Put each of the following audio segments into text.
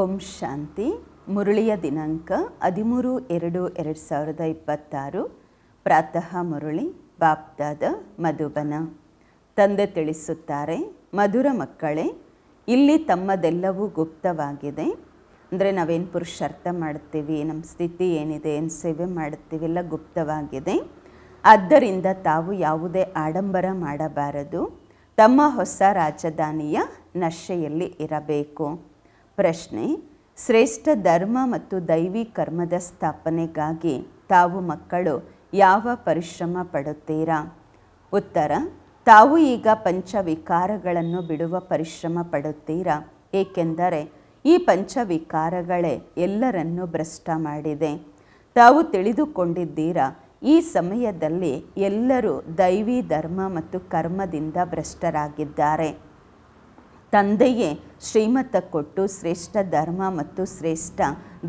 ಓಂ ಶಾಂತಿ. ಮುರಳಿಯ ದಿನಾಂಕ 13/2/2026. ಪ್ರಾತಃ ಮುರಳಿ ಬಾಪ್ದಾದ ಮಧುಬನ. ತಂದೆ ತಿಳಿಸುತ್ತಾರೆ, ಮಧುರ ಮಕ್ಕಳೇ, ಇಲ್ಲಿ ತಮ್ಮದೆಲ್ಲವೂ ಗುಪ್ತವಾಗಿದೆ. ಅಂದರೆ ನಾವೇನು ಪುರುಷಾರ್ಥ ಮಾಡ್ತೀವಿ, ನಮ್ಮ ಸ್ಥಿತಿ ಏನಿದೆ, ಏನು ಸೇವೆ ಮಾಡ್ತೀವಿ, ಎಲ್ಲ ಗುಪ್ತವಾಗಿದೆ. ಆದ್ದರಿಂದ ತಾವು ಯಾವುದೇ ಆಡಂಬರ ಮಾಡಬಾರದು. ತಮ್ಮ ಹೊಸ ರಾಜಧಾನಿಯ ನಶೆಯಲ್ಲಿ ಇರಬೇಕು. ಪ್ರಶ್ನೆ: ಶ್ರೇಷ್ಠ ಧರ್ಮ ಮತ್ತು ದೈವಿ ಕರ್ಮದ ಸ್ಥಾಪನೆಗಾಗಿ ತಾವು ಮಕ್ಕಳು ಯಾವ ಪರಿಶ್ರಮ ಪಡುತ್ತೀರಾ? ಉತ್ತರ: ತಾವು ಈಗ ಪಂಚವಿಕಾರಗಳನ್ನು ಬಿಡುವ ಪರಿಶ್ರಮ ಪಡುತ್ತೀರಾ. ಏಕೆಂದರೆ ಈ ಪಂಚವಿಕಾರಗಳೇ ಎಲ್ಲರನ್ನೂ ಭ್ರಷ್ಟ ಮಾಡಿದೆ. ತಾವು ತಿಳಿದುಕೊಂಡಿದ್ದೀರಾ, ಈ ಸಮಯದಲ್ಲಿ ಎಲ್ಲರೂ ದೈವಿ ಧರ್ಮ ಮತ್ತು ಕರ್ಮದಿಂದ ಭ್ರಷ್ಟರಾಗಿದ್ದಾರೆ. ತಂದೆಯೇ ಶ್ರೀಮತ ಕೊಟ್ಟು ಶ್ರೇಷ್ಠ ಧರ್ಮ ಮತ್ತು ಶ್ರೇಷ್ಠ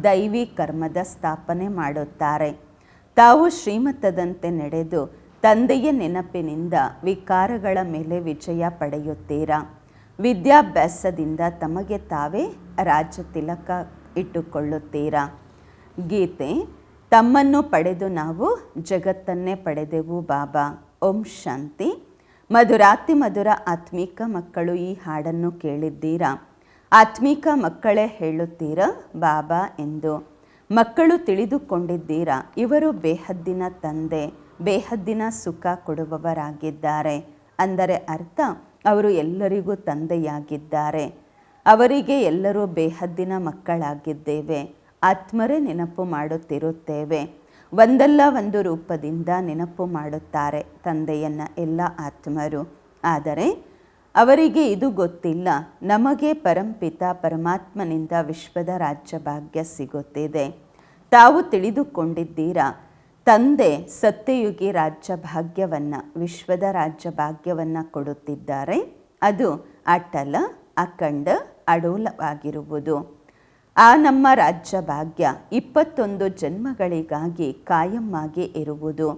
ದೈವಿ ಕರ್ಮದ ಸ್ಥಾಪನೆ ಮಾಡುತ್ತಾರೆ. ತಾವು ಶ್ರೀಮತದಂತೆ ನಡೆದು ತಂದೆಯ ನೆನಪಿನಿಂದ ವಿಕಾರಗಳ ಮೇಲೆ ವಿಜಯ ಪಡೆಯುತ್ತೀರಾ. ವಿದ್ಯಾಭ್ಯಾಸದಿಂದ ತಮಗೆ ತಾವೇ ರಾಜ ತಿಲಕ ಇಟ್ಟುಕೊಳ್ಳುತ್ತೀರಾ. ಗೀತೆ: ತಮ್ಮನ್ನು ಪಡೆದು ನಾವು ಜಗತ್ತನ್ನೇ ಪಡೆದೆವು ಬಾಬಾ. ಓಂ ಶಾಂತಿ. ಮಧುರಾತಿ ಮಧುರ ಆತ್ಮಿಕ ಮಕ್ಕಳು, ಈ ಹಾಡನ್ನು ಕೇಳಿದ್ದೀರಾ? ಆತ್ಮಿಕ ಮಕ್ಕಳೇ ಹೇಳುತ್ತೀರಾ ಬಾಬಾ ಎಂದು. ಮಕ್ಕಳು ತಿಳಿದುಕೊಂಡಿದ್ದೀರಾ, ಇವರು ಬೇಹದ್ದಿನ ತಂದೆ, ಬೇಹದ್ದಿನ ಸುಖ ಕೊಡುವವರಾಗಿದ್ದಾರೆ. ಅಂದರೆ ಅರ್ಥ, ಅವರು ಎಲ್ಲರಿಗೂ ತಂದೆಯಾಗಿದ್ದಾರೆ. ಅವರಿಗೆ ಎಲ್ಲರೂ ಬೇಹದ್ದಿನ ಮಕ್ಕಳಾಗಿದ್ದೇವೆ. ಆತ್ಮರೇ ನೆನಪು ಮಾಡುತ್ತಿರುತ್ತೇವೆ. ಒಂದಲ್ಲ ಒಂದು ರೂಪದಿಂದ ನೆನಪು ಮಾಡುತ್ತಾರೆ ತಂದೆಯನ್ನು ಎಲ್ಲ ಆತ್ಮರು. ಆದರೆ ಅವರಿಗೆ ಇದು ಗೊತ್ತಿಲ್ಲ, ನಮಗೆ ಪರಂಪಿತ ಪರಮಾತ್ಮನಿಂದ ವಿಶ್ವದ ರಾಜ್ಯಭಾಗ್ಯ ಸಿಗುತ್ತಿದೆ. ತಾವು ತಿಳಿದುಕೊಂಡಿದ್ದೀರಾ, ತಂದೆ ಸತ್ಯಯುಗಿ ರಾಜ್ಯಭಾಗ್ಯವನ್ನು, ವಿಶ್ವದ ರಾಜ್ಯಭಾಗ್ಯವನ್ನು ಕೊಡುತ್ತಿದ್ದಾರೆ. ಅದು ಅಟಲ, ಅಖಂಡ, ಅಡೋಲವಾಗಿರುವುದು. ಆ ನಮ್ಮ ರಾಜ್ಯ ಭಾಗ್ಯ 21 ಜನ್ಮಗಳಿಗಾಗಿ ಕಾಯಮ್ಮಾಗಿ ಇರುವುದು.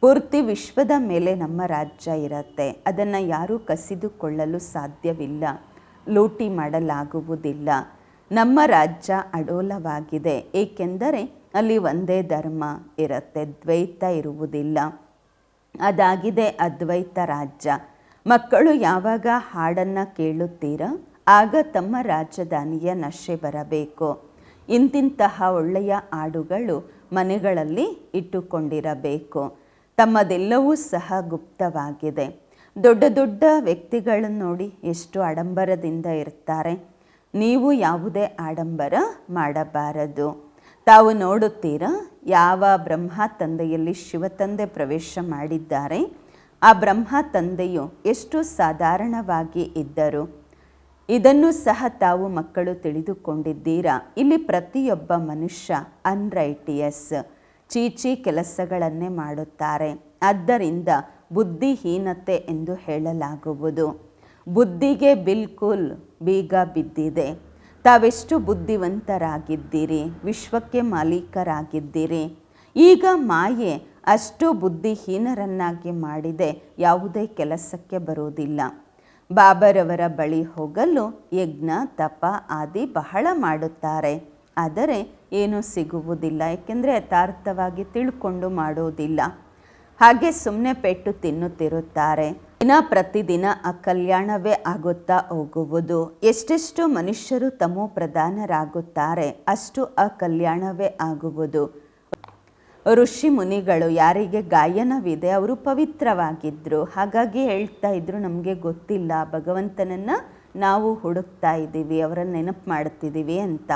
ಪೂರ್ತಿ ವಿಶ್ವದ ಮೇಲೆ ನಮ್ಮ ರಾಜ್ಯ ಇರುತ್ತೆ. ಅದನ್ನು ಯಾರೂ ಕಸಿದುಕೊಳ್ಳಲು ಸಾಧ್ಯವಿಲ್ಲ, ಲೂಟಿ ಮಾಡಲಾಗುವುದಿಲ್ಲ. ನಮ್ಮ ರಾಜ್ಯ ಅಡೋಲವಾಗಿದೆ, ಏಕೆಂದರೆ ಅಲ್ಲಿ ಒಂದೇ ಧರ್ಮ ಇರುತ್ತೆ, ದ್ವೈತ ಇರುವುದಿಲ್ಲ. ಅದಾಗಿದೆ ಅದ್ವೈತ ರಾಜ್ಯ. ಮಕ್ಕಳು ಯಾವಾಗ ಹಾಡನ್ನು ಕೇಳುತ್ತೀರಾ, ಆಗ ತಮ್ಮ ರಾಜಧಾನಿಯ ನಶೆ ಬರಬೇಕು. ಇಂತಿಂತಹ ಒಳ್ಳೆಯ ಹಾಡುಗಳು ಮನೆಗಳಲ್ಲಿ ಇಟ್ಟುಕೊಂಡಿರಬೇಕು. ತಮ್ಮದೆಲ್ಲವೂ ಸಹ ಗುಪ್ತವಾಗಿದೆ. ದೊಡ್ಡ ದೊಡ್ಡ ವ್ಯಕ್ತಿಗಳನ್ನು ನೋಡಿ ಎಷ್ಟು ಆಡಂಬರದಿಂದ ಇರ್ತಾರೆ. ನೀವು ಯಾವುದೇ ಆಡಂಬರ ಮಾಡಬಾರದು. ತಾವು ನೋಡುತ್ತೀರಾ, ಯಾವ ಬ್ರಹ್ಮ ತಂದೆಯಲ್ಲಿ ಶಿವತಂದೆ ಪ್ರವೇಶ ಮಾಡಿದ್ದಾರೆ, ಆ ಬ್ರಹ್ಮ ತಂದೆಯು ಎಷ್ಟು ಸಾಧಾರಣವಾಗಿ ಇದ್ದರು. ಇದನ್ನು ಸಹ ತಾವು ಮಕ್ಕಳು ತಿಳಿದುಕೊಂಡಿದ್ದೀರಾ. ಇಲ್ಲಿ ಪ್ರತಿಯೊಬ್ಬ ಮನುಷ್ಯ ಅನ್ರೈಟಿಯಸ್, ಚೀಚಿ ಕೆಲಸಗಳನ್ನೇ ಮಾಡುತ್ತಾರೆ. ಆದ್ದರಿಂದ ಬುದ್ಧಿಹೀನತೆ ಎಂದು ಹೇಳಲಾಗುವುದು. ಬುದ್ಧಿಗೆ ಬಿಲ್ಕುಲ್ ಬೀಗ ಬಿದ್ದಿದೆ. ತಾವೆಷ್ಟು ಬುದ್ಧಿವಂತರಾಗಿದ್ದೀರಿ, ವಿಶ್ವಕ್ಕೆ ಮಾಲೀಕರಾಗಿದ್ದೀರಿ. ಈಗ ಮಾಯೆ ಅಷ್ಟು ಬುದ್ಧಿಹೀನರನ್ನಾಗಿ ಮಾಡಿದೆ, ಯಾವುದೇ ಕೆಲಸಕ್ಕೆ ಬರುವುದಿಲ್ಲ. ಬಾಬರವರ ಬಳಿ ಹೋಗಲು ಯಜ್ಞ ತಪ ಆದಿ ಬಹಳ ಮಾಡುತ್ತಾರೆ, ಆದರೆ ಏನೂ ಸಿಗುವುದಿಲ್ಲ. ಏಕೆಂದರೆ ಯಥಾರ್ಥವಾಗಿ ತಿಳ್ಕೊಂಡು ಮಾಡೋದಿಲ್ಲ. ಹಾಗೆ ಸುಮ್ಮನೆ ಪೆಟ್ಟು ತಿನ್ನುತ್ತಿರುತ್ತಾರೆ. ದಿನ ಪ್ರತಿದಿನ ಅಕಲ್ಯಾಣವೇ ಆಗುತ್ತಾ ಹೋಗುವುದು. ಎಷ್ಟೆಷ್ಟು ಮನುಷ್ಯರು ತಮೋ ಪ್ರಧಾನರಾಗುತ್ತಾರೆ, ಅಷ್ಟು ಅಕಲ್ಯಾಣವೇ ಆಗುವುದು. ಋಷಿ ಮುನಿಗಳು ಯಾರಿಗೆ ಗಾಯನವಿದೆ ಅವರು ಪವಿತ್ರವಾಗಿದ್ದರು. ಹಾಗಾಗಿ ಹೇಳ್ತಾ ಇದ್ರು, ನಮಗೆ ಗೊತ್ತಿಲ್ಲ, ಭಗವಂತನನ್ನು ನಾವು ಹುಡುಕ್ತಾ ಇದ್ದೀವಿ, ಅವರನ್ನು ನೆನಪು ಮಾಡ್ತಿದ್ದೀವಿ ಅಂತ.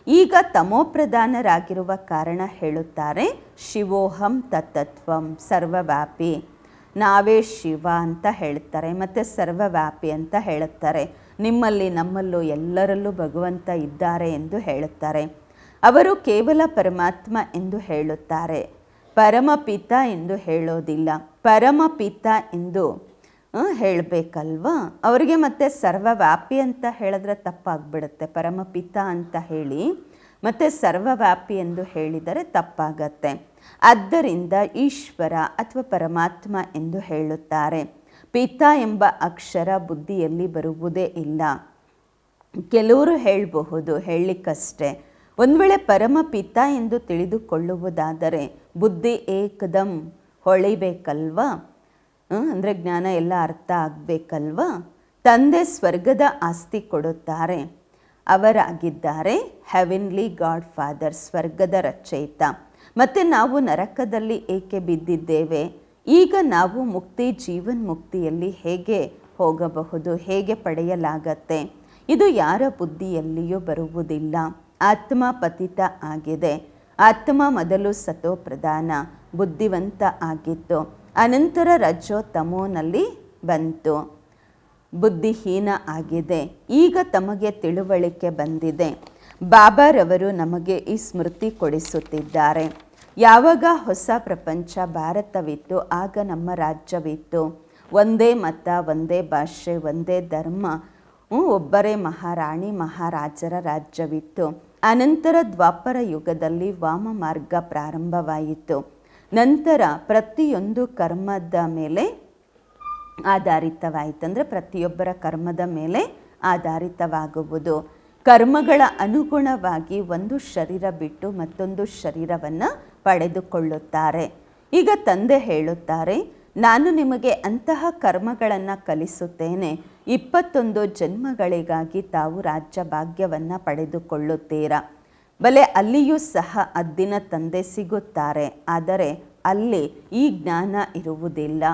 ಈಗ ತಮೋಪ್ರಧಾನರಾಗಿರುವ ಕಾರಣ ಹೇಳುತ್ತಾರೆ, ಶಿವೋಹಂ ತತ್ತತ್ವಂ, ಸರ್ವವ್ಯಾಪಿ, ನಾವೇ ಶಿವ ಅಂತ ಹೇಳ್ತಾರೆ. ಮತ್ತು ಸರ್ವವ್ಯಾಪಿ ಅಂತ ಹೇಳುತ್ತಾರೆ. ನಿಮ್ಮಲ್ಲಿ ನಮ್ಮಲ್ಲೂ ಎಲ್ಲರಲ್ಲೂ ಭಗವಂತ ಇದ್ದಾರೆ ಎಂದು ಹೇಳುತ್ತಾರೆ. ಅವರು ಕೇವಲ ಪರಮಾತ್ಮ ಎಂದು ಹೇಳುತ್ತಾರೆ, ಪರಮಪಿತ ಎಂದು ಹೇಳೋದಿಲ್ಲ. ಪರಮಪಿತ ಎಂದು ಹೇಳಬೇಕಲ್ವಾ. ಅವರಿಗೆ ಮತ್ತೆ ಸರ್ವವ್ಯಾಪಿ ಅಂತ ಹೇಳಿದ್ರೆ ತಪ್ಪಾಗ್ಬಿಡುತ್ತೆ. ಪರಮಪಿತ ಅಂತ ಹೇಳಿ ಮತ್ತು ಸರ್ವವ್ಯಾಪಿ ಎಂದು ಹೇಳಿದರೆ ತಪ್ಪಾಗತ್ತೆ. ಆದ್ದರಿಂದ ಈಶ್ವರ ಅಥವಾ ಪರಮಾತ್ಮ ಎಂದು ಹೇಳುತ್ತಾರೆ. ಪಿತ ಎಂಬ ಅಕ್ಷರ ಬುದ್ಧಿಯಲ್ಲಿ ಬರುವುದೇ ಇಲ್ಲ. ಕೆಲವರು ಹೇಳಬಹುದು, ಹೇಳಲಿಕ್ಕಷ್ಟೇ. ಒಂದು ವೇಳೆ ಪರಮಪಿತ ಎಂದು ತಿಳಿದುಕೊಳ್ಳುವುದಾದರೆ ಬುದ್ಧಿ ಏಕದಮ್ ಹೊಳಿಬೇಕಲ್ವಾ? ಅಂದರೆ ಜ್ಞಾನ ಎಲ್ಲ ಅರ್ಥ ಆಗಬೇಕಲ್ವಾ? ತಂದೆ ಸ್ವರ್ಗದ ಆಸ್ತಿ ಕೊಡುತ್ತಾರೆ, ಅವರಾಗಿದ್ದಾರೆ ಹೆವೆನ್ಲಿ ಗಾಡ್ ಫಾದರ್, ಸ್ವರ್ಗದ ರಚಯಿತ. ಮತ್ತು ನಾವು ನರಕದಲ್ಲಿ ಏಕೆ ಬಿದ್ದಿದ್ದೇವೆ? ಈಗ ನಾವು ಮುಕ್ತಿ, ಜೀವನ್ ಮುಕ್ತಿಯಲ್ಲಿ ಹೇಗೆ ಹೋಗಬಹುದು, ಹೇಗೆ ಪಡೆಯಲಾಗತ್ತೆ? ಇದು ಯಾರ ಬುದ್ಧಿಯಲ್ಲಿಯೂ ಬರುವುದಿಲ್ಲ. ಆತ್ಮ ಪತಿತ ಆಗಿದೆ. ಆತ್ಮ ಮೊದಲು ಸತೋ ಪ್ರಧಾನ ಬುದ್ಧಿವಂತ ಆಗಿತ್ತು, ಅನಂತರ ರಜೋ ತಮೋನಲ್ಲಿ ಬಂತು, ಬುದ್ಧಿಹೀನ ಆಗಿದೆ. ಈಗ ತಮಗೆ ತಿಳುವಳಿಕೆ ಬಂದಿದೆ. ಬಾಬಾರವರು ನಮಗೆ ಈ ಸ್ಮೃತಿ ಕೊಡಿಸುತ್ತಿದ್ದಾರೆ. ಯಾವಾಗ ಹೊಸ ಪ್ರಪಂಚ ಭಾರತವಿತ್ತು, ಆಗ ನಮ್ಮ ರಾಜ್ಯವಿತ್ತು. ಒಂದೇ ಮತ, ಒಂದೇ ಭಾಷೆ, ಒಂದೇ ಧರ್ಮ, ಒಬ್ಬರೇ ಮಹಾರಾಣಿ ಮಹಾರಾಜರ ರಾಜ್ಯವಿತ್ತು. ಅನಂತರ ದ್ವಾಪರ ಯುಗದಲ್ಲಿ ವಾಮ ಮಾರ್ಗ ಪ್ರಾರಂಭವಾಯಿತು. ನಂತರ ಪ್ರತಿಯೊಂದು ಕರ್ಮದ ಮೇಲೆ ಆಧಾರಿತವಾಯಿತು. ಅಂದರೆ ಪ್ರತಿಯೊಬ್ಬರ ಕರ್ಮದ ಮೇಲೆ ಆಧಾರಿತವಾಗುವುದು. ಕರ್ಮಗಳ ಅನುಗುಣವಾಗಿ ಒಂದು ಶರೀರ ಬಿಟ್ಟು ಮತ್ತೊಂದು ಶರೀರವನ್ನು ಪಡೆದುಕೊಳ್ಳುತ್ತಾರೆ. ಈಗ ತಂದೆ ಹೇಳುತ್ತಾರೆ, ನಾನು ನಿಮಗೆ ಅಂತಹ ಕರ್ಮಗಳನ್ನು ಕಲಿಸುತ್ತೇನೆ. 21 ಜನ್ಮಗಳಿಗಾಗಿ ತಾವು ರಾಜ್ಯ ಭಾಗ್ಯವನ್ನು ಪಡೆದುಕೊಳ್ಳುತ್ತೀರಾ. ಬಲೆ ಅಲ್ಲಿಯೂ ಸಹ ಅದ್ದಿನ ತಂದೆ ಸಿಗುತ್ತಾರೆ, ಆದರೆ ಅಲ್ಲಿ ಈ ಜ್ಞಾನ ಇರುವುದಿಲ್ಲ.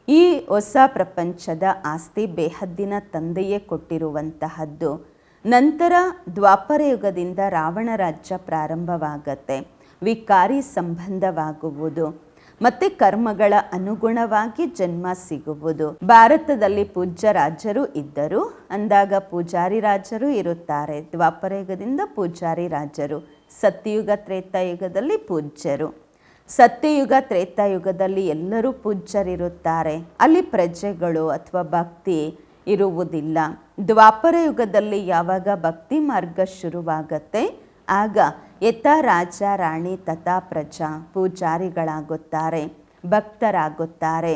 ಈ ಹೊಸ ಪ್ರಪಂಚದ ಆಸ್ತಿ ಬೇಹದ್ದಿನ ತಂದೆಯೇ ಕೊಟ್ಟಿರುವಂತಹದ್ದು. ನಂತರ ದ್ವಾಪರ ಯುಗದಿಂದ ರಾವಣ ರಾಜ್ಯ ಪ್ರಾರಂಭವಾಗತ್ತೆ. ವಿಕಾರಿ ಸಂಬಂಧವಾಗುವುದು ಮತ್ತು ಕರ್ಮಗಳ ಅನುಗುಣವಾಗಿ ಜನ್ಮ ಸಿಗುವುದು. ಭಾರತದಲ್ಲಿ ಪೂಜ್ಯ ರಾಜರು ಇದ್ದರು ಅಂದಾಗ ಪೂಜಾರಿ ರಾಜರು ಇರುತ್ತಾರೆ. ದ್ವಾಪರ ಯುಗದಿಂದ ಪೂಜಾರಿ ರಾಜರು, ಸತ್ಯಯುಗ ತ್ರೇತಾಯುಗದಲ್ಲಿ ಪೂಜ್ಯರು. ಸತ್ಯಯುಗ ತ್ರೇತಾಯುಗದಲ್ಲಿ ಎಲ್ಲರೂ ಪೂಜ್ಯರಿರುತ್ತಾರೆ. ಅಲ್ಲಿ ಪ್ರಜೆಗಳು ಅಥವಾ ಭಕ್ತಿ ಇರುವುದಿಲ್ಲ. ದ್ವಾಪರ ಯುಗದಲ್ಲಿ ಯಾವಾಗ ಭಕ್ತಿ ಮಾರ್ಗ ಶುರುವಾಗತ್ತೆ, ಆಗ ಯಥಾ ರಾಜ ರಾಣಿ ತಥಾ ಪ್ರಜಾ, ಪೂಜಾರಿಗಳಾಗುತ್ತಾರೆ, ಭಕ್ತರಾಗುತ್ತಾರೆ.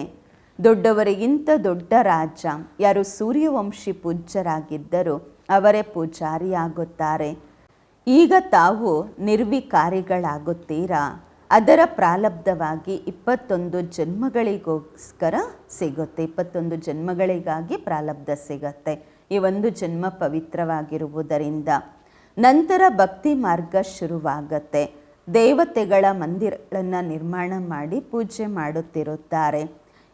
ದೊಡ್ಡವರಿಗಿಂತ ದೊಡ್ಡ ರಾಜ ಯಾರು ಸೂರ್ಯವಂಶಿ ಪೂಜ್ಯರಾಗಿದ್ದರು ಅವರೇ ಪೂಜಾರಿಯಾಗುತ್ತಾರೆ. ಈಗ ತಾವು ನಿರ್ವಿಕಾರಿಗಳಾಗುತ್ತೀರಾ. ಅದರ ಪ್ರಾರಬ್ಧವಾಗಿ 21 ಜನ್ಮಗಳಿಗೋಸ್ಕರ ಸಿಗುತ್ತೆ. 21 ಜನ್ಮಗಳಿಗಾಗಿ ಪ್ರಾರಬ್ಧ ಸಿಗತ್ತೆ. ಈ ಒಂದು ಜನ್ಮ ಪವಿತ್ರವಾಗಿರುವುದರಿಂದ ನಂತರ ಭಕ್ತಿ ಮಾರ್ಗ ಶುರುವಾಗತ್ತೆ. ದೇವತೆಗಳ ಮಂದಿರಗಳನ್ನು ನಿರ್ಮಾಣ ಮಾಡಿ ಪೂಜೆ ಮಾಡುತ್ತಿರುತ್ತಾರೆ.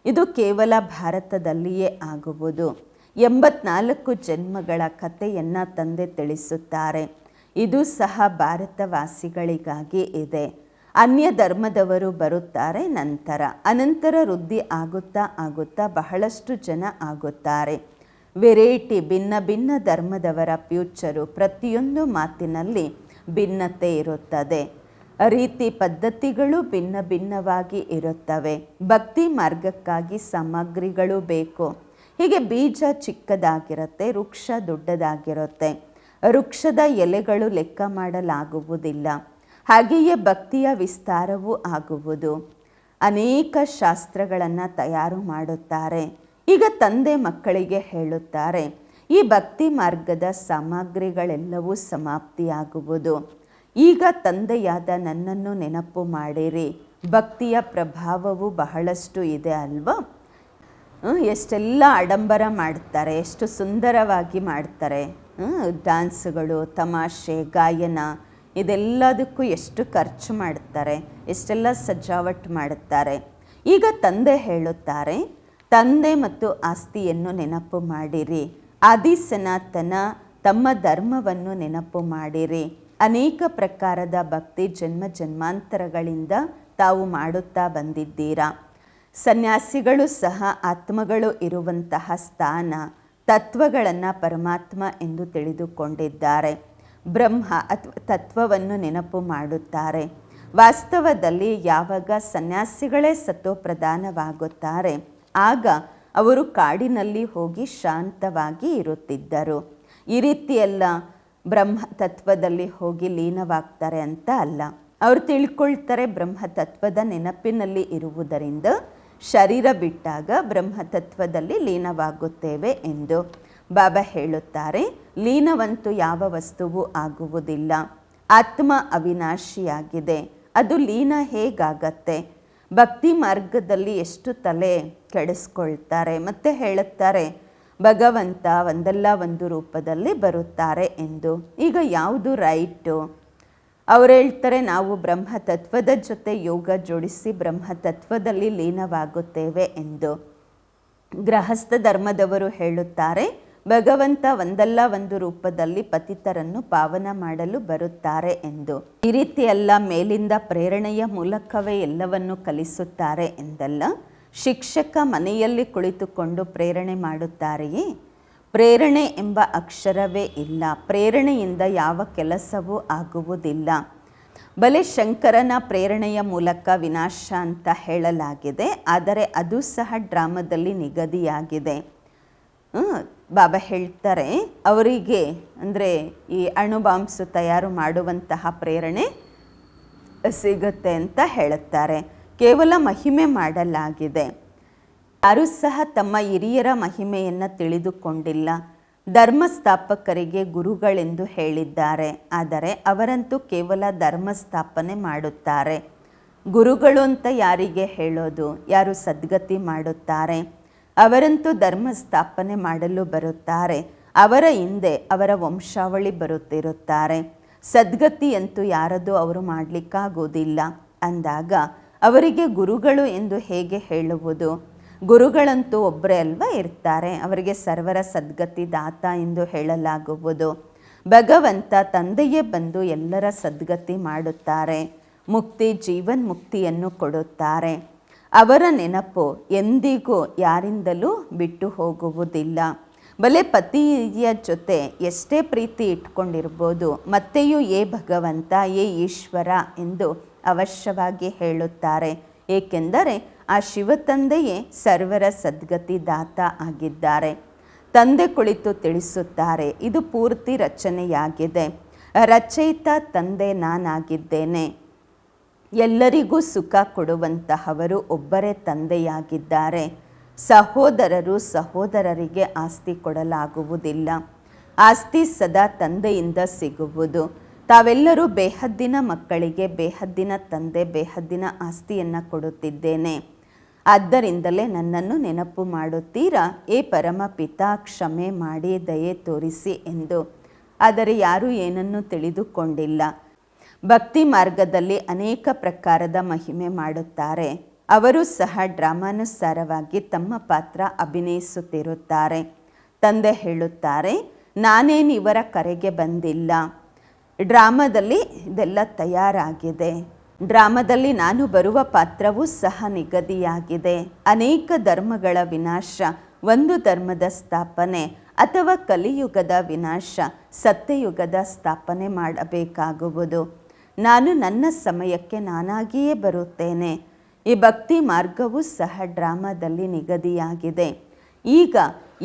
ಇದು ಕೇವಲ ಭಾರತದಲ್ಲಿಯೇ ಆಗುವುದು. 84 ಜನ್ಮಗಳ ಕಥೆಯನ್ನು ತಂದೆ ತಿಳಿಸುತ್ತಾರೆ. ಇದು ಸಹ ಭಾರತವಾಸಿಗಳಿಗಾಗಿ ಇದೆ. ಅನ್ಯ ಧರ್ಮದವರು ಬರುತ್ತಾರೆ. ಅನಂತರ ವೃದ್ಧಿ ಆಗುತ್ತಾ ಬಹಳಷ್ಟು ಜನ ಆಗುತ್ತಾರೆ. ವೆರೈಟಿ, ಭಿನ್ನ ಭಿನ್ನ ಧರ್ಮದವರ ಫ್ಯೂಚರು. ಪ್ರತಿಯೊಂದು ಮಾತಿನಲ್ಲಿ ಭಿನ್ನತೆ ಇರುತ್ತದೆ. ರೀತಿ ಪದ್ಧತಿಗಳು ಭಿನ್ನ ಭಿನ್ನವಾಗಿ ಇರುತ್ತವೆ. ಭಕ್ತಿ ಮಾರ್ಗಕ್ಕಾಗಿ ಸಾಮಗ್ರಿಗಳು ಬೇಕು. ಹೀಗೆ ಬೀಜ ಚಿಕ್ಕದಾಗಿರುತ್ತೆ, ವೃಕ್ಷ ದೊಡ್ಡದಾಗಿರುತ್ತೆ. ವೃಕ್ಷದ ಎಲೆಗಳು ಲೆಕ್ಕ ಮಾಡಲಾಗುವುದಿಲ್ಲ. ಹಾಗೆಯೇ ಭಕ್ತಿಯ ವಿಸ್ತಾರವೂ ಆಗುವುದು. ಅನೇಕ ಶಾಸ್ತ್ರಗಳನ್ನು ತಯಾರು ಮಾಡುತ್ತಾರೆ. ಈಗ ತಂದೆ ಮಕ್ಕಳಿಗೆ ಹೇಳುತ್ತಾರೆ, ಈ ಭಕ್ತಿ ಮಾರ್ಗದ ಸಾಮಗ್ರಿಗಳೆಲ್ಲವೂ ಸಮಾಪ್ತಿಯಾಗುವುದು. ಈಗ ತಂದೆಯಾದ ನನ್ನನ್ನು ನೆನಪು ಮಾಡಿರಿ. ಭಕ್ತಿಯ ಪ್ರಭಾವವು ಬಹಳಷ್ಟು ಇದೆ ಅಲ್ವಾ? ಎಷ್ಟೆಲ್ಲ ಆಡಂಬರ ಮಾಡ್ತಾರೆ, ಎಷ್ಟು ಸುಂದರವಾಗಿ ಮಾಡ್ತಾರೆ. ಡ್ಯಾನ್ಸ್ಗಳು, ತಮಾಷೆ, ಗಾಯನ, ಇದೆಲ್ಲದಕ್ಕೂ ಎಷ್ಟು ಖರ್ಚು ಮಾಡುತ್ತಾರೆ, ಎಷ್ಟೆಲ್ಲ ಸಜಾವಟ್ ಮಾಡುತ್ತಾರೆ. ಈಗ ತಂದೆ ಹೇಳುತ್ತಾರೆ, ತಂದೆ ಮತ್ತು ಆಸ್ತಿಯನ್ನು ನೆನಪು ಮಾಡಿರಿ. ಆದಿ ಸನಾತನ ತಮ್ಮ ಧರ್ಮವನ್ನು ನೆನಪು ಮಾಡಿರಿ. ಅನೇಕ ಪ್ರಕಾರದ ಭಕ್ತಿ ಜನ್ಮ ಜನ್ಮಾಂತರಗಳಿಂದ ತಾವು ಮಾಡುತ್ತಾ ಬಂದಿದ್ದೀರಾ. ಸನ್ಯಾಸಿಗಳು ಸಹ ಆತ್ಮಗಳು ಇರುವಂತಹ ಸ್ಥಾನ, ತತ್ವಗಳನ್ನು ಪರಮಾತ್ಮ ಎಂದು ತಿಳಿದುಕೊಂಡಿದ್ದಾರೆ. ಬ್ರಹ್ಮ ಅಥವಾ ತತ್ವವನ್ನು ನೆನಪು ಮಾಡುತ್ತಾರೆ. ವಾಸ್ತವದಲ್ಲಿ ಯಾವಾಗ ಸನ್ಯಾಸಿಗಳೇ ಸತೋಪ್ರಧಾನವಾಗುತ್ತಾರೆ, ಆಗ ಅವರು ಕಾಡಿನಲ್ಲಿ ಹೋಗಿ ಶಾಂತವಾಗಿ ಇರುತ್ತಿದ್ದರು. ಈ ರೀತಿಯೆಲ್ಲ ಬ್ರಹ್ಮ ತತ್ವದಲ್ಲಿ ಹೋಗಿ ಲೀನವಾಗ್ತಾರೆ ಅಂತ ಅಲ್ಲ. ಅವರು ತಿಳ್ಕೊಳ್ತಾರೆ ಬ್ರಹ್ಮ ತತ್ವದ ನೆನಪಿನಲ್ಲಿ ಇರುವುದರಿಂದ ಶರೀರ ಬಿಟ್ಟಾಗ ಬ್ರಹ್ಮ ತತ್ವದಲ್ಲಿ ಲೀನವಾಗುತ್ತೇವೆ ಎಂದು. ಬಾಬಾ ಹೇಳುತ್ತಾರೆ, ಲೀನವಂತೂ ಯಾವ ವಸ್ತುವು ಆಗುವುದಿಲ್ಲ. ಆತ್ಮ ಅವಿನಾಶಿಯಾಗಿದೆ, ಅದು ಲೀನ ಹೇಗಾಗತ್ತೆ? ಭಕ್ತಿ ಮಾರ್ಗದಲ್ಲಿ ಎಷ್ಟು ತಲೆ ಕೆಡಿಸ್ಕೊಳ್ತಾರೆ. ಮತ್ತೆ ಹೇಳುತ್ತಾರೆ, ಭಗವಂತ ಒಂದಲ್ಲ ಒಂದು ರೂಪದಲ್ಲಿ ಬರುತ್ತಾರೆ ಎಂದು. ಈಗ ಯಾವುದು ರೈಟು? ಅವ್ರು ಹೇಳ್ತಾರೆ, ನಾವು ಬ್ರಹ್ಮತತ್ವದ ಜೊತೆ ಯೋಗ ಜೋಡಿಸಿ ಬ್ರಹ್ಮತತ್ವದಲ್ಲಿ ಲೀನವಾಗುತ್ತೇವೆ ಎಂದು. ಗೃಹಸ್ಥ ಧರ್ಮದವರು ಹೇಳುತ್ತಾರೆ, ಭಗವಂತ ಒಂದಲ್ಲ ಒಂದು ರೂಪದಲ್ಲಿ ಪತಿತರನ್ನು ಪಾವನ ಮಾಡಲು ಬರುತ್ತಾರೆ ಎಂದು. ಈ ರೀತಿ ಎಲ್ಲ ಮೇಲಿಂದ ಪ್ರೇರಣೆಯ ಮೂಲಕವೇ ಎಲ್ಲವನ್ನು ಕಲಿಸುತ್ತಾರೆ ಎಂದಲ್ಲ. ಶಿಕ್ಷಕ ಮನೆಯಲ್ಲಿ ಕುಳಿತುಕೊಂಡು ಪ್ರೇರಣೆ ಮಾಡುತ್ತಾರೆಯೇ? ಪ್ರೇರಣೆ ಎಂಬ ಅಕ್ಷರವೇ ಇಲ್ಲ. ಪ್ರೇರಣೆಯಿಂದ ಯಾವ ಕೆಲಸವೂ ಆಗುವುದಿಲ್ಲ. ಬಲೆ ಶಂಕರನ ಪ್ರೇರಣೆಯ ಮೂಲಕ ವಿನಾಶ ಅಂತ ಹೇಳಲಾಗಿದೆ, ಆದರೆ ಅದು ಸಹ ಡ್ರಾಮಾದಲ್ಲಿ ನಿಗದಿಯಾಗಿದೆ. ಬಾಬಾ ಹೇಳ್ತಾರೆ, ಅವರಿಗೆ ಅಂದರೆ ಈ ಅಣುಬಾಂಬ್ಸು ತಯಾರು ಮಾಡುವಂತಹ ಪ್ರೇರಣೆ ಸಿಗುತ್ತೆ ಅಂತ ಹೇಳುತ್ತಾರೆ. ಕೇವಲ ಮಹಿಮೆ ಮಾಡಲಾಗಿದೆ. ಯಾರೂ ಸಹ ತಮ್ಮ ಹಿರಿಯರ ಮಹಿಮೆಯನ್ನು ತಿಳಿದುಕೊಂಡಿಲ್ಲ. ಧರ್ಮಸ್ಥಾಪಕರಿಗೆ ಗುರುಗಳೆಂದು ಹೇಳಿದ್ದಾರೆ, ಆದರೆ ಅವರಂತೂ ಕೇವಲ ಧರ್ಮ ಸ್ಥಾಪನೆ ಮಾಡುತ್ತಾರೆ. ಗುರುಗಳು ಅಂತ ಯಾರಿಗೆ ಹೇಳೋದು? ಯಾರು ಸದ್ಗತಿ ಮಾಡುತ್ತಾರೆ ಅವರಂತೂ ಧರ್ಮ ಸ್ಥಾಪನೆ ಮಾಡಲು ಬರುತ್ತಾರೆ. ಅವರ ಹಿಂದೆ ಅವರ ವಂಶಾವಳಿ ಬರುತ್ತಿರುತ್ತಾರೆ. ಸದ್ಗತಿಯಂತೂ ಯಾರದು ಅವರು ಮಾಡಲಿಕ್ಕಾಗೋದಿಲ್ಲ. ಅಂದಾಗ ಅವರಿಗೆ ಗುರುಗಳು ಎಂದು ಹೇಗೆ ಹೇಳುವುದು? ಗುರುಗಳಂತೂ ಒಬ್ಬರೇ ಅಲ್ವಾ ಇರ್ತಾರೆ, ಅವರಿಗೆ ಸರ್ವರ ಸದ್ಗತಿ ದಾತ ಎಂದು ಹೇಳಲಾಗುವುದು. ಭಗವಂತ ತಂದೆಯೇ ಬಂದು ಎಲ್ಲರ ಸದ್ಗತಿ ಮಾಡುತ್ತಾರೆ. ಮುಕ್ತಿ, ಜೀವನ್ ಮುಕ್ತಿಯನ್ನು ಕೊಡುತ್ತಾರೆ. ಅವರ ನೆನಪು ಎಂದಿಗೂ ಯಾರಿಂದಲೂ ಬಿಟ್ಟು ಹೋಗುವುದಿಲ್ಲ. ಬಲೆ ಪತಿಯ ಜೊತೆ ಎಷ್ಟೇ ಪ್ರೀತಿ ಇಟ್ಕೊಂಡಿರ್ಬೋದು, ಮತ್ತೆಯೂ ಏ ಭಗವಂತ, ಏ ಈಶ್ವರ ಎಂದು ಅವಶ್ಯವಾಗಿ ಹೇಳುತ್ತಾರೆ. ಏಕೆಂದರೆ ಆ ಶಿವ ತಂದೆಯೇ ಸರ್ವರ ಸದ್ಗತಿ ದಾತ ಆಗಿದ್ದಾರೆ. ತಂದೆ ಕುಳಿತು ತಿಳಿಸುತ್ತಾರೆ, ಇದು ಪೂರ್ತಿ ರಚನೆಯಾಗಿದೆ. ರಚಯಿತ ತಂದೆ ನಾನಾಗಿದ್ದೇನೆ. ಎಲ್ಲರಿಗೂ ಸುಖ ಕೊಡುವಂತಹವರು ಒಬ್ಬರೇ ತಂದೆಯಾಗಿದ್ದಾರೆ. ಸಹೋದರರು ಸಹೋದರರಿಗೆ ಆಸ್ತಿ ಕೊಡಲಾಗುವುದಿಲ್ಲ. ಆಸ್ತಿ ಸದಾ ತಂದೆಯಿಂದ ಸಿಗುವುದು. ತಾವೆಲ್ಲರೂ ಬೇಹದ್ದಿನ ಮಕ್ಕಳಿಗೆ ಬೇಹದ್ದಿನ ತಂದೆ ಬೇಹದ್ದಿನ ಆಸ್ತಿಯನ್ನು ಕೊಡುತ್ತಿದ್ದೇನೆ. ಆದ್ದರಿಂದಲೇ ನನ್ನನ್ನು ನೆನಪು ಮಾಡುತ್ತೀರಾ, ಏ ಪರಮಪಿತ ಕ್ಷಮೆ ಮಾಡಿ ದಯೆ ತೋರಿಸಿ ಎಂದು. ಆದರೆ ಯಾರೂ ಏನನ್ನೂ ತಿಳಿದುಕೊಂಡಿಲ್ಲ. ಭಕ್ತಿ ಮಾರ್ಗದಲ್ಲಿ ಅನೇಕ ಪ್ರಕಾರದ ಮಹಿಮೆ ಮಾಡುತ್ತಾರೆ. ಅವರು ಸಹ ಡ್ರಾಮಾನುಸಾರವಾಗಿ ತಮ್ಮ ಪಾತ್ರ ಅಭಿನಯಿಸುತ್ತಿರುತ್ತಾರೆ. ತಂದೆ ಹೇಳುತ್ತಾರೆ, ನಾನೇನು ಇವರ ಕರೆಗೆ ಬಂದಿಲ್ಲ. ಡ್ರಾಮಾದಲ್ಲಿ ಇದೆಲ್ಲ ತಯಾರಾಗಿದೆ. ಡ್ರಾಮಾದಲ್ಲಿ ನಾನು ಬರುವ ಪಾತ್ರವೂ ಸಹ ನಿಗದಿಯಾಗಿದೆ. ಅನೇಕ ಧರ್ಮಗಳ ವಿನಾಶ, ಒಂದು ಧರ್ಮದ ಸ್ಥಾಪನೆ, ಅಥವಾ ಕಲಿಯುಗದ ವಿನಾಶ, ಸತ್ಯಯುಗದ ಸ್ಥಾಪನೆ ಮಾಡಬೇಕಾಗುವುದು. ನಾನು ನನ್ನ ಸಮಯಕ್ಕೆ ನಾನಾಗಿಯೇ ಬರುತ್ತೇನೆ. ಈ ಭಕ್ತಿ ಮಾರ್ಗವೂ ಸಹ ಡ್ರಾಮಾದಲ್ಲಿ ನಿಗದಿಯಾಗಿದೆ. ಈಗ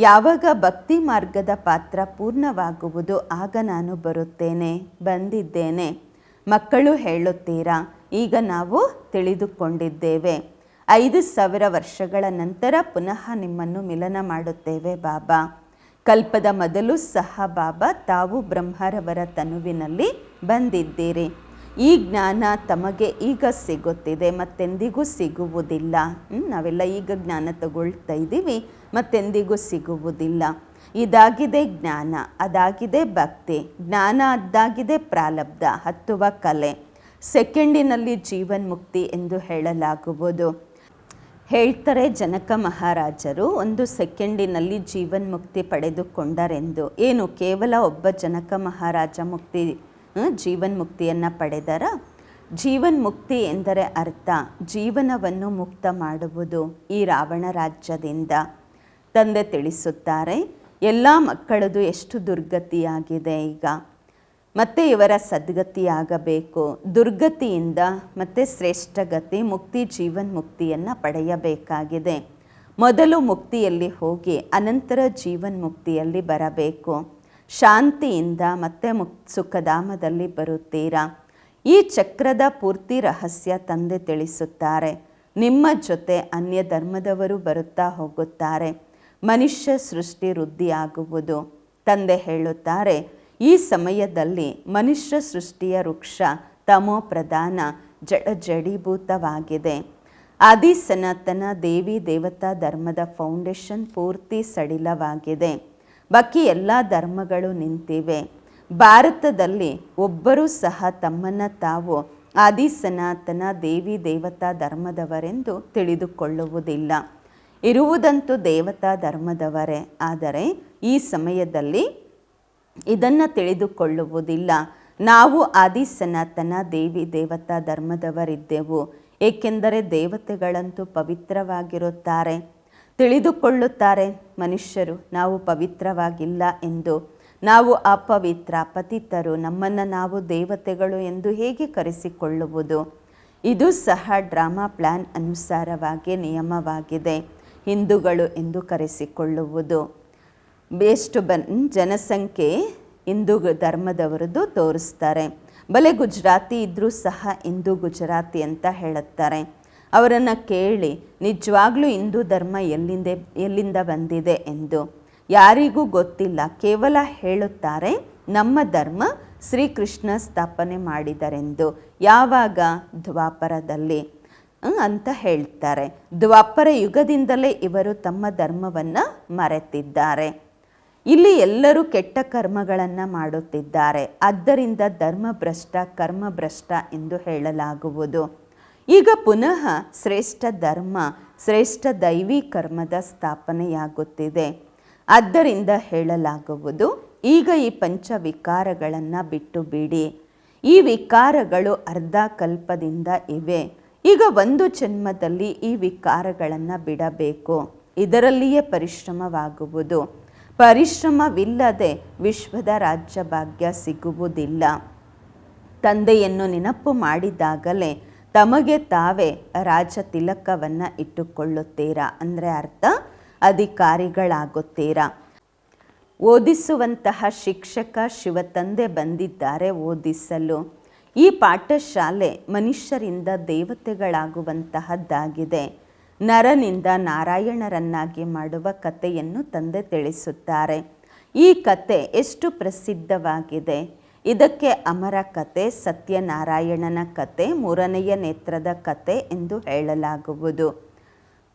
ಯಾವಾಗ ಭಕ್ತಿ ಮಾರ್ಗದ ಪಾತ್ರ ಪೂರ್ಣವಾಗುವುದು ಆಗ ನಾನು ಬರುತ್ತೇನೆ, ಬಂದಿದ್ದೇನೆ. ಮಕ್ಕಳು ಹೇಳುತ್ತೀರಾ, ಈಗ ನಾವು ತಿಳಿದುಕೊಂಡಿದ್ದೇವೆ. 5000 ವರ್ಷಗಳ ನಂತರ ಪುನಃ ನಿಮ್ಮನ್ನು ಮಿಲನ ಮಾಡುತ್ತೇವೆ ಬಾಬಾ. ಕಲ್ಪದ ಮೊದಲು ಸಹ ಬಾಬಾ ತಾವು ಬ್ರಹ್ಮರವರ ತನುವಿನಲ್ಲಿ ಬಂದಿದ್ದೀರಿ. ಈ ಜ್ಞಾನ ತಮಗೆ ಈಗ ಸಿಗುತ್ತಿದೆ, ಮತ್ತೆಂದಿಗೂ ಸಿಗುವುದಿಲ್ಲ. ನಾವೆಲ್ಲ ಈಗ ಜ್ಞಾನ ತಗೊಳ್ತಾ ಇದ್ದೀವಿ, ಮತ್ತೆಂದಿಗೂ ಸಿಗುವುದಿಲ್ಲ. ಇದಾಗಿದೆ ಜ್ಞಾನ, ಅದಾಗಿದೆ ಭಕ್ತಿ. ಜ್ಞಾನ ಅದಾಗಿದೆ ಪ್ರಾರಬ್ಧ, ಹತ್ತುವ ಕಲೆ. ಸೆಕೆಂಡಿನಲ್ಲಿ ಜೀವನ್ ಮುಕ್ತಿ ಎಂದು ಹೇಳಲಾಗುವುದು. ಹೇಳ್ತಾರೆ ಜನಕ ಮಹಾರಾಜರು 1 ಸೆಕೆಂಡಿನಲ್ಲಿ ಜೀವನ್ ಮುಕ್ತಿ ಪಡೆದುಕೊಂಡರೆಂದು. ಏನು ಕೇವಲ ಒಬ್ಬ ಜನಕ ಮಹಾರಾಜ ಜೀವನ್ ಮುಕ್ತಿಯನ್ನು ಪಡೆದರ? ಜೀವನ್ ಮುಕ್ತಿ ಎಂದರೆ ಅರ್ಥ ಜೀವನವನ್ನು ಮುಕ್ತ ಮಾಡುವುದು ಈ ರಾವಣ ರಾಜ್ಯದಿಂದ. ತಂದೆ ತಿಳಿಸುತ್ತಾರೆ, ಎಲ್ಲ ಮಕ್ಕಳದು ಎಷ್ಟು ದುರ್ಗತಿಯಾಗಿದೆ ಈಗ. ಮತ್ತೆ ಇವರ ಸದ್ಗತಿಯಾಗಬೇಕು. ದುರ್ಗತಿಯಿಂದ ಮತ್ತೆ ಶ್ರೇಷ್ಠ ಗತಿ, ಮುಕ್ತಿ, ಜೀವನ್ ಮುಕ್ತಿಯನ್ನು ಪಡೆಯಬೇಕಾಗಿದೆ. ಮೊದಲು ಮುಕ್ತಿಯಲ್ಲಿ ಹೋಗಿ ಅನಂತರ ಜೀವನ್ ಮುಕ್ತಿಯಲ್ಲಿ ಬರಬೇಕು. ಶಾಂತಿಯಿಂದ ಮತ್ತೆ ಸುಖಧಾಮದಲ್ಲಿ ಬರುತ್ತೀರಾ. ಈ ಚಕ್ರದ ಪೂರ್ತಿ ರಹಸ್ಯ ತಂದೆ ತಿಳಿಸುತ್ತಾರೆ. ನಿಮ್ಮ ಜೊತೆ ಅನ್ಯ ಧರ್ಮದವರು ಬರುತ್ತಾ ಹೋಗುತ್ತಾರೆ. ಮನುಷ್ಯ ಸೃಷ್ಟಿ ವೃದ್ಧಿಯಾಗುವುದು. ತಂದೆ ಹೇಳುತ್ತಾರೆ, ಈ ಸಮಯದಲ್ಲಿ ಮನುಷ್ಯ ಸೃಷ್ಟಿಯ ವೃಕ್ಷ ತಮೋ ಪ್ರಧಾನ ಜಡೀಭೂತವಾಗಿದೆ. ಆದಿ ಸನಾತನ ದೇವಿ ದೇವತಾ ಧರ್ಮದ ಫೌಂಡೇಶನ್ ಪೂರ್ತಿ ಸಡಿಲವಾಗಿದೆ. ಬಾಕಿ ಎಲ್ಲ ಧರ್ಮಗಳು ನಿಂತಿವೆ. ಭಾರತದಲ್ಲಿ ಒಬ್ಬರೂ ಸಹ ತಮ್ಮನ್ನು ತಾವು ಆದಿ ಸನಾತನ ದೇವಿ ದೇವತಾ ಧರ್ಮದವರೆಂದು ತಿಳಿದುಕೊಳ್ಳುವುದಿಲ್ಲ. ಇರುವುದಂತೂ ದೇವತಾ ಧರ್ಮದವರೇ, ಆದರೆ ಈ ಸಮಯದಲ್ಲಿ ಇದನ್ನು ತಿಳಿದುಕೊಳ್ಳುವುದಿಲ್ಲ. ನಾವು ಆದಿ ಸನಾತನ ದೇವಿ ದೇವತಾ ಧರ್ಮದವರಿದ್ದೆವು, ಏಕೆಂದರೆ ದೇವತೆಗಳಂತೂ ಪವಿತ್ರವಾಗಿರುತ್ತಾರೆ. ತಿಳಿದುಕೊಳ್ಳುತ್ತಾರೆ ಮನುಷ್ಯರು ನಾವು ಪವಿತ್ರವಾಗಿಲ್ಲ ಎಂದು. ನಾವು ಅಪವಿತ್ರ ಪತಿತರು, ನಮ್ಮನ್ನು ನಾವು ದೇವತೆಗಳು ಎಂದು ಹೇಗೆ ಕರೆಸಿಕೊಳ್ಳುವುದು? ಇದು ಸಹ ಡ್ರಾಮಾ ಪ್ಲ್ಯಾನ್ ಅನುಸಾರವಾಗಿ ನಿಯಮವಾಗಿದೆ. ಹಿಂದೂಗಳು ಎಂದು ಕರೆಸಿಕೊಳ್ಳುವುದು. ಎಷ್ಟು ಜನಸಂಖ್ಯೆ ಹಿಂದೂ ಧರ್ಮದವರದ್ದು ತೋರಿಸ್ತಾರೆ. ಬಲೆ ಗುಜರಾತಿ ಇದ್ದರೂ ಸಹ ಹಿಂದೂ ಗುಜರಾತಿ ಅಂತ ಹೇಳುತ್ತಾರೆ. ಅವರನ್ನು ಕೇಳಿ ನಿಜವಾಗ್ಲೂ ಹಿಂದೂ ಧರ್ಮ ಎಲ್ಲಿಂದ ಬಂದಿದೆ ಎಂದು ಯಾರಿಗೂ ಗೊತ್ತಿಲ್ಲ. ಕೇವಲ ಹೇಳುತ್ತಾರೆ ನಮ್ಮ ಧರ್ಮ ಶ್ರೀಕೃಷ್ಣ ಸ್ಥಾಪನೆ ಮಾಡಿದರೆಂದು. ಯಾವಾಗ? ದ್ವಾಪರದಲ್ಲಿ ಅಂತ ಹೇಳ್ತಾರೆ. ದ್ವಾಪರ ಯುಗದಿಂದಲೇ ಇವರು ತಮ್ಮ ಧರ್ಮವನ್ನು ಮರೆತಿದ್ದಾರೆ. ಇಲ್ಲಿ ಎಲ್ಲರೂ ಕೆಟ್ಟ ಕರ್ಮಗಳನ್ನು ಮಾಡುತ್ತಿದ್ದಾರೆ. ಆದ್ದರಿಂದ ಧರ್ಮಭ್ರಷ್ಟ ಕರ್ಮಭ್ರಷ್ಟ ಎಂದು ಹೇಳಲಾಗುವುದು. ಈಗ ಪುನಃ ಶ್ರೇಷ್ಠ ಧರ್ಮ ಶ್ರೇಷ್ಠ ದೈವಿ ಕರ್ಮದ ಸ್ಥಾಪನೆಯಾಗುತ್ತಿದೆ. ಆದ್ದರಿಂದ ಹೇಳಲಾಗುವುದು, ಈಗ ಈ ಪಂಚವಿಕಾರಗಳನ್ನು ಬಿಟ್ಟು ಬಿಡಿ. ಈ ವಿಕಾರಗಳು ಅರ್ಧ ಕಲ್ಪದಿಂದ ಇವೆ. ಈಗ ಒಂದು ಜನ್ಮದಲ್ಲಿ ಈ ವಿಕಾರಗಳನ್ನು ಬಿಡಬೇಕು. ಇದರಲ್ಲಿಯೇ ಪರಿಶ್ರಮವಾಗುವುದು. ಪರಿಶ್ರಮವಿಲ್ಲದೆ ವಿಶ್ವದ ರಾಜ್ಯ ಭಾಗ್ಯ ಸಿಗುವುದಿಲ್ಲ. ತಂದೆಯನ್ನು ನೆನಪು ಮಾಡಿದಾಗಲೇ ತಮಗೆ ತಾವೇ ರಾಜ ತಿಲಕವನ್ನು ಇಟ್ಟುಕೊಳ್ಳುತ್ತೀರಾ. ಅಂದರೆ ಅರ್ಥ ಅಧಿಕಾರಿಗಳಾಗುತ್ತೀರಾ. ಓದಿಸುವಂತಹ ಶಿಕ್ಷಕ ಶಿವತಂದೆ ಬಂದಿದ್ದಾರೆ ಓದಿಸಲು. ಈ ಪಾಠಶಾಲೆ ಮನುಷ್ಯರಿಂದ ದೇವತೆಗಳಾಗುವಂತಹದ್ದಾಗಿದೆ. ನರನಿಂದ ನಾರಾಯಣರನ್ನಾಗಿ ಮಾಡುವ ಕಥೆಯನ್ನು ತಂದೆ ತಿಳಿಸುತ್ತಾರೆ. ಈ ಕತೆ ಎಷ್ಟು ಪ್ರಸಿದ್ಧವಾಗಿದೆ. ಇದಕ್ಕೆ ಅಮರ ಕತೆ, ಸತ್ಯನಾರಾಯಣನ ಕತೆ, ಮೂರನೆಯ ನೇತ್ರದ ಕತೆ ಎಂದು ಹೇಳಲಾಗುವುದು.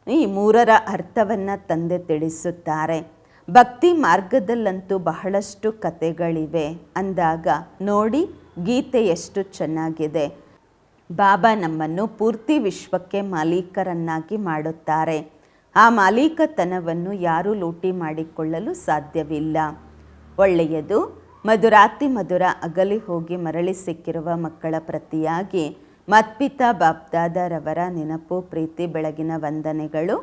ಈ ಮೂರರ ಅರ್ಥವನ್ನು ತಂದೆ ತಿಳಿಸುತ್ತಾರೆ. ಭಕ್ತಿ ಮಾರ್ಗದಲ್ಲಂತೂ ಬಹಳಷ್ಟು ಕತೆಗಳಿವೆ ಅಂದಾಗ ನೋಡಿ, ಗೀತೆ ಎಷ್ಟು ಚೆನ್ನಾಗಿದೆ. ಬಾಬಾ ನಮ್ಮನ್ನು ಪೂರ್ತಿ ವಿಶ್ವಕ್ಕೆ ಮಾಲೀಕರನ್ನಾಗಿ ಮಾಡುತ್ತಾರೆ. ಆ ಮಾಲೀಕತನವನ್ನು ಯಾರೂ ಲೂಟಿ ಮಾಡಿಕೊಳ್ಳಲು ಸಾಧ್ಯವಿಲ್ಲ. ಒಳ್ಳೆಯದು. ಮಧುರಾತಿ ಮಧುರ ಅಗಲಿ ಹೋಗಿ ಮರಳಿ ಸಿಕ್ಕಿರುವ ಮಕ್ಕಳ ಪ್ರತಿಯಾಗಿ ಮತ್ಪಿತಾ ಬಾಪ್ದಾದರವರ ನೆನಪು, ಪ್ರೀತಿ, ಬೆಳಗಿನ ವಂದನೆಗಳು.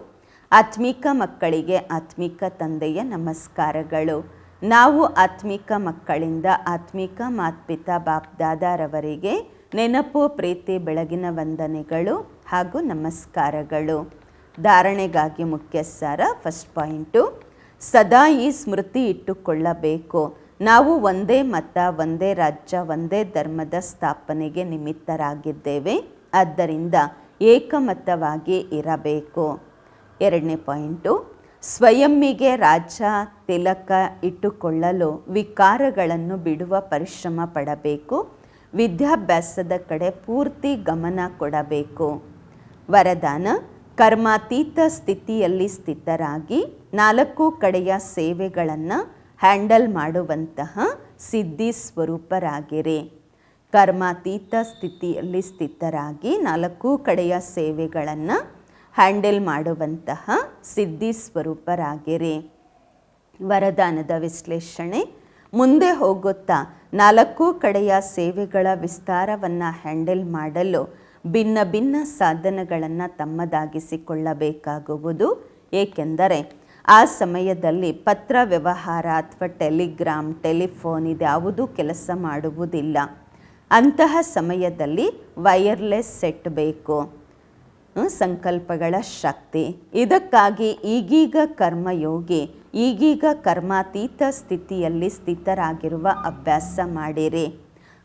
ಆತ್ಮಿಕ ಮಕ್ಕಳಿಗೆ ಆತ್ಮಿಕ ತಂದೆಯ ನಮಸ್ಕಾರಗಳು. ನಾವು ಆತ್ಮಿಕ ಮಕ್ಕಳಿಂದ ಆತ್ಮಿಕ ಮಾತ್ಪಿತಾ ಬಾಪ್ದಾದರವರಿಗೆ ನೆನಪು, ಪ್ರೀತಿ, ಬೆಳಗಿನ ವಂದನೆಗಳು ಹಾಗೂ ನಮಸ್ಕಾರಗಳು. ಧಾರಣೆಗಾಗಿ ಮುಖ್ಯ ಸಾರ. ಫಸ್ಟ್ ಪಾಯಿಂಟು, ಸದಾ ಈ ಸ್ಮೃತಿ ಇಟ್ಟುಕೊಳ್ಳಬೇಕು. ನಾವು ಒಂದೇ ಮತ, ಒಂದೇ ರಾಜ್ಯ, ಒಂದೇ ಧರ್ಮದ ಸ್ಥಾಪನೆಗೆ ನಿಮಿತ್ತರಾಗಿದ್ದೇವೆ. ಆದ್ದರಿಂದ ಏಕಮತವಾಗಿ ಇರಬೇಕು. ಎರಡನೇ ಪಾಯಿಂಟು, ಸ್ವಯಂಮಿಗೆ ರಾಜ ತಿಲಕ ಇಟ್ಟುಕೊಳ್ಳಲು ವಿಕಾರಗಳನ್ನು ಬಿಡುವ ಪರಿಶ್ರಮ ಪಡಬೇಕು. ವಿದ್ಯಾಭ್ಯಾಸದ ಕಡೆ ಪೂರ್ತಿ ಗಮನ ಕೊಡಬೇಕು. ವರದಾನ, ಕರ್ಮಾತೀತ ಸ್ಥಿತಿಯಲ್ಲಿ ಸ್ಥಿತರಾಗಿ 4 ಕಡೆಯ ಸೇವೆಗಳನ್ನು ಹ್ಯಾಂಡಲ್ ಮಾಡುವಂತಹ ಸಿದ್ಧಿ ಸ್ವರೂಪರಾಗಿರಿ. ಕರ್ಮಾತೀತ ಸ್ಥಿತಿಯಲ್ಲಿ ಸ್ಥಿತರಾಗಿ 4 ಕಡೆಯ ಸೇವೆಗಳನ್ನು ಹ್ಯಾಂಡಲ್ ಮಾಡುವಂತಹ ಸಿದ್ಧಿ ಸ್ವರೂಪರಾಗಿರಿ. ವರದಾನದ ವಿಶ್ಲೇಷಣೆ. ಮುಂದೆ ಹೋಗುತ್ತಾ 4 ಕಡೆಯ ಸೇವೆಗಳ ವಿಸ್ತಾರವನ್ನು ಹ್ಯಾಂಡಲ್ ಮಾಡಲು ಭಿನ್ನ ಭಿನ್ನ ಸಾಧನಗಳನ್ನು ತಮ್ಮದಾಗಿಸಿಕೊಳ್ಳಬೇಕಾಗುವುದು. ಏಕೆಂದರೆ ಆ ಸಮಯದಲ್ಲಿ ಪತ್ರ ವ್ಯವಹಾರ ಅಥವಾ ಟೆಲಿಗ್ರಾಮ್, ಟೆಲಿಫೋನ್ ಇದ್ಯಾವುದೂ ಕೆಲಸ ಮಾಡುವುದಿಲ್ಲ. ಅಂತಹ ಸಮಯದಲ್ಲಿ ವೈರ್ಲೆಸ್ ಸೆಟ್ ಬೇಕು. ಸಂಕಲ್ಪಗಳ ಶಕ್ತಿ. ಇದಕ್ಕಾಗಿ ಈಗೀಗ ಕರ್ಮಯೋಗಿ, ಈಗೀಗ ಕರ್ಮಾತೀತ ಸ್ಥಿತಿಯಲ್ಲಿ ಸ್ಥಿತರಾಗಿರುವ ಅಭ್ಯಾಸ ಮಾಡಿರಿ.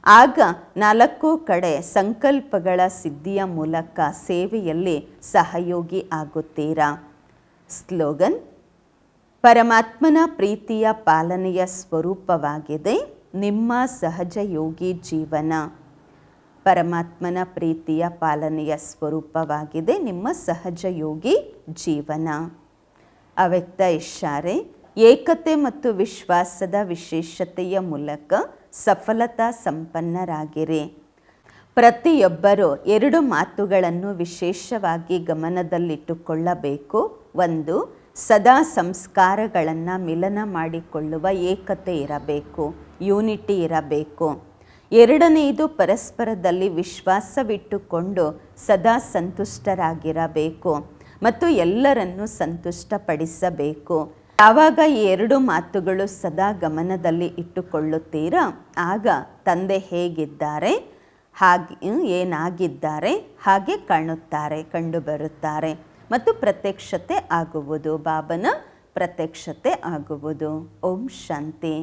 ಆಗ 4 ಕಡೆ ಸಂಕಲ್ಪಗಳ ಸಿದ್ಧಿಯ ಮೂಲಕ ಸೇವೆಯಲ್ಲಿ ಸಹಯೋಗಿ ಆಗುತ್ತೀರಾ. ಸ್ಲೋಗನ್: ಪರಮಾತ್ಮನ ಪ್ರೀತಿಯ ಪಾಲನೆಯ ಸ್ವರೂಪವಾಗಿದೆ ನಿಮ್ಮ ಸಹಜ ಯೋಗಿ ಜೀವನ. ಪರಮಾತ್ಮನ ಪ್ರೀತಿಯ ಪಾಲನೆಯ ಸ್ವರೂಪವಾಗಿದೆ ನಿಮ್ಮ ಸಹಜ ಯೋಗಿ ಜೀವನ. ಅವ್ಯಕ್ತ ಇಶಾರೆ. ಏಕತೆ ಮತ್ತು ವಿಶ್ವಾಸದ ವಿಶೇಷತೆಯ ಮೂಲಕ ಸಫಲತಾ ಸಂಪನ್ನರಾಗಿರಿ. ಪ್ರತಿಯೊಬ್ಬರೂ 2 ಮಾತುಗಳನ್ನು ವಿಶೇಷವಾಗಿ ಗಮನದಲ್ಲಿಟ್ಟುಕೊಳ್ಳಬೇಕು. 1, ಸದಾ ಸಂಸ್ಕಾರಗಳನ್ನು ಮಿಲನ ಮಾಡಿಕೊಳ್ಳುವ ಏಕತೆ ಇರಬೇಕು, ಯೂನಿಟಿ ಇರಬೇಕು. 2ನೇದು ಪರಸ್ಪರದಲ್ಲಿ ವಿಶ್ವಾಸವಿಟ್ಟುಕೊಂಡು ಸದಾ ಸಂತುಷ್ಟರಾಗಿರಬೇಕು ಮತ್ತು ಎಲ್ಲರನ್ನೂ ಸಂತುಷ್ಟಪಡಿಸಬೇಕು. ಯಾವಾಗ ಈ 2 ಮಾತುಗಳು ಸದಾ ಗಮನದಲ್ಲಿ ಇಟ್ಟುಕೊಳ್ಳುತ್ತೀರಾ, ಆಗ ತಂದೆ ಹೇಗಿದ್ದಾರೆ, ಏನಾಗಿದ್ದಾರೆ ಹಾಗೆ ಕಾಣುತ್ತಾರೆ, ಕಂಡುಬರುತ್ತಾರೆ ಮತ್ತು ಪ್ರತ್ಯಕ್ಷತೆ ಆಗುವುದು, ಬಾಬನ ಪ್ರತ್ಯಕ್ಷತೆ ಆಗುವುದು. ಓಂ ಶಾಂತಿ.